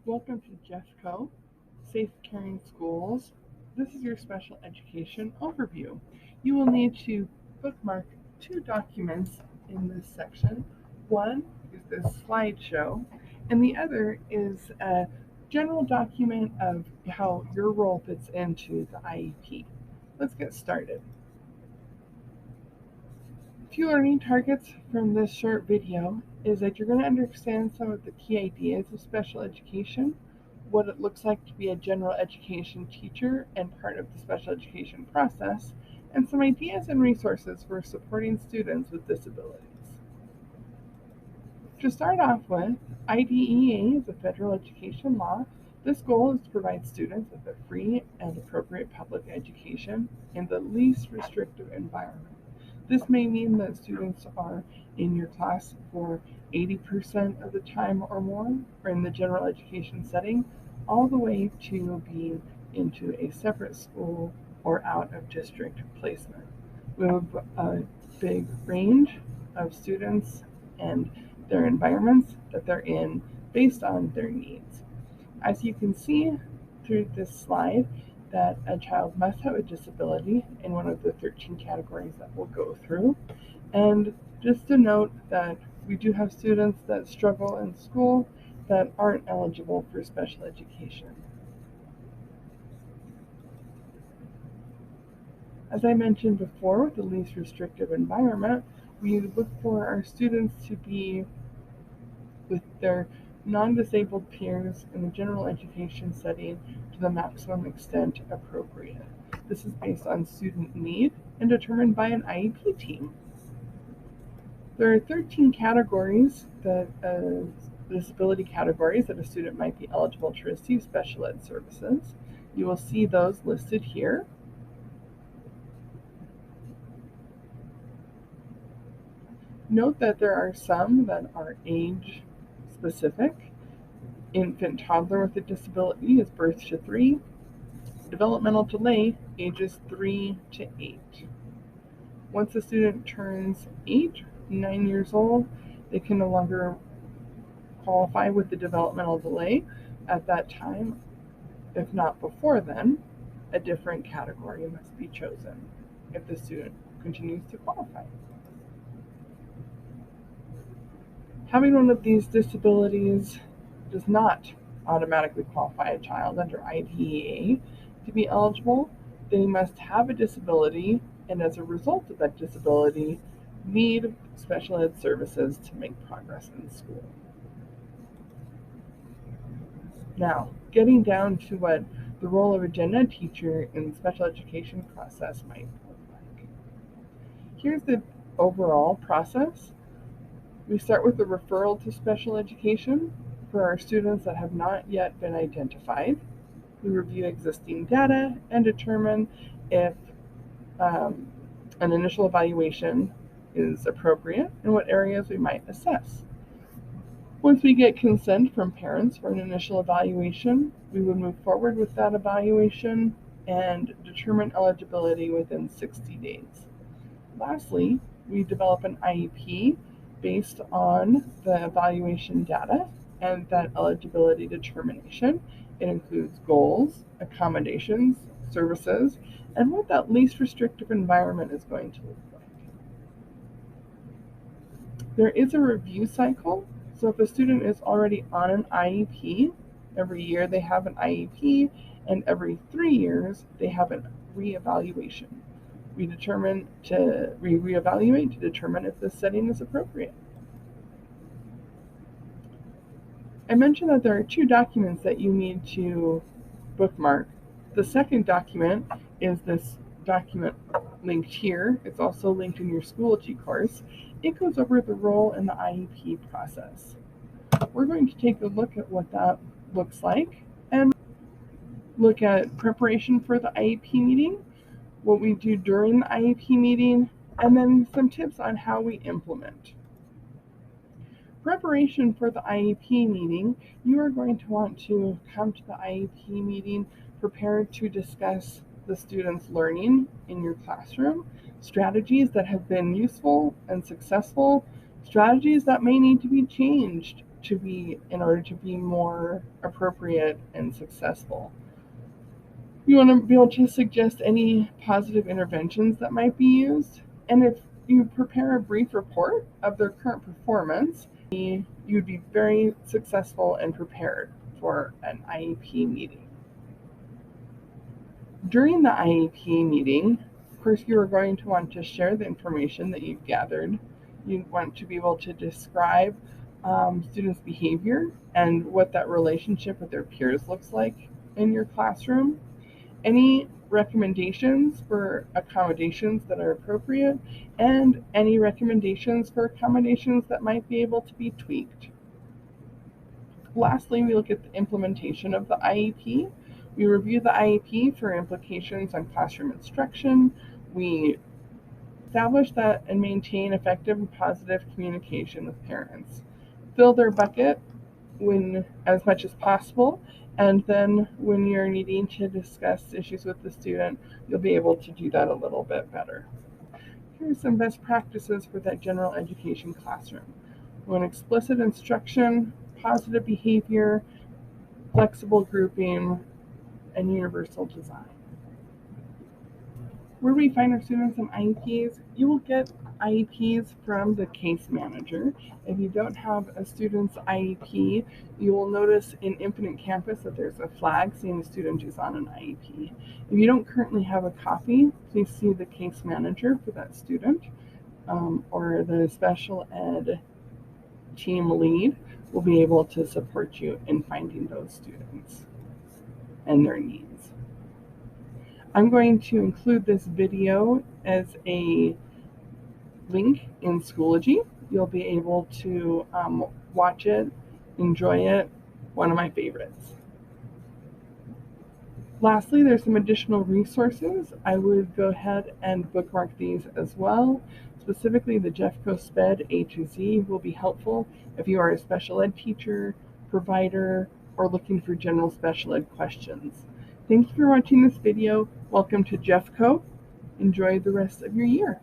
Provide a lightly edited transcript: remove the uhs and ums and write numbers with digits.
Welcome to Jeffco, Safe Caring Schools. This is your special education overview. You will need to bookmark two documents in this section. One is this slideshow, and the other is a general document of how your role fits into the IEP. Let's get started. Few learning targets from this short video is that you're going to understand some of the key ideas of special education, what it looks like to be a general education teacher and part of the special education process, and some ideas and resources for supporting students with disabilities. To start off with, IDEA is a federal education law. This goal is to provide students with a free and appropriate public education in the least restrictive environment. This may mean that students are in your class for 80% of the time or more, or in the general education setting, all the way to being into a separate school or out of district placement. We have a big range of students and their environments that they're in based on their needs. As you can see through this slide, that a child must have a disability in one of the 13 categories that we'll go through. And just to note that we do have students that struggle in school that aren't eligible for special education. As I mentioned before, with the least restrictive environment, we look for our students to be with their non-disabled peers in the general education setting to the maximum extent appropriate. This is based on student need and determined by an IEP team. There are 13 categories disability categories that a student might be eligible to receive special ed services. You will see those listed here. Note that there are some that are age specific. Infant toddler with a disability is birth to 3. Developmental delay, ages 3 to 8. Once a student turns 9 years old, they can no longer qualify with the developmental delay. At that time, if not before then, a different category must be chosen if the student continues to qualify. Having one of these disabilities does not automatically qualify a child under IDEA to be eligible. They must have a disability, and as a result of that disability, need special ed services to make progress in school. Now, getting down to what the role of a gen ed teacher in the special education process might look like. Here's the overall process. We start with the referral to special education for our students that have not yet been identified. We review existing data and determine if an initial evaluation is appropriate and what areas we might assess. Once we get consent from parents for an initial evaluation, we would move forward with that evaluation and determine eligibility within 60 days. Lastly, we develop an IEP based on the evaluation data and that eligibility determination. It includes goals, accommodations, services, and what that least restrictive environment is going to look like. There is a review cycle, so if a student is already on an IEP, every year they have an IEP, and every 3 years they have a reevaluation. We reevaluate to determine if this setting is appropriate. I mentioned that there are 2 documents that you need to bookmark. The second document is this document linked here. It's also linked in your Schoology course. It goes over the role in the IEP process. We're going to take a look at what that looks like and look at preparation for the IEP meeting, what we do during the IEP meeting, and then some tips on how we implement. Preparation for the IEP meeting, you are going to want to come to the IEP meeting prepared to discuss the students' learning in your classroom, strategies that have been useful and successful, strategies that may need to be changed in order to be more appropriate and successful. You want to be able to suggest any positive interventions that might be used, and if you prepare a brief report of their current performance, you'd be very successful and prepared for an IEP meeting. During the IEP meeting, of course, you are going to want to share the information that you've gathered. You want to be able to describe students' behavior and what that relationship with their peers looks like in your classroom. Any recommendations for accommodations that are appropriate, and any recommendations for accommodations that might be able to be tweaked. Lastly, we look at the implementation of the IEP. We review the IEP for implications on classroom instruction. We establish that and maintain effective and positive communication with parents. Fill their bucket as much as possible, and then when you're needing to discuss issues with the student, you'll be able to do that a little bit better. Here are some best practices for that general education classroom. When explicit instruction, positive behavior, flexible grouping, and universal design. Where we find our students in IEPs, you will get IEPs from the case manager. If you don't have a student's IEP, you will notice in Infinite Campus that there's a flag saying the student is on an IEP. If you don't currently have a copy, please see the case manager for that student, or the special ed team lead will be able to support you in finding those students and their needs. I'm going to include this video as a link in Schoology. You'll be able to watch it, enjoy it, one of my favorites. Lastly, there's some additional resources. I would go ahead and bookmark these as well. Specifically, the Jeffco SPED A to Z will be helpful if you are a special ed teacher, provider, or looking for general special ed questions. Thank you for watching this video. Welcome to Jeffco. Enjoy the rest of your year.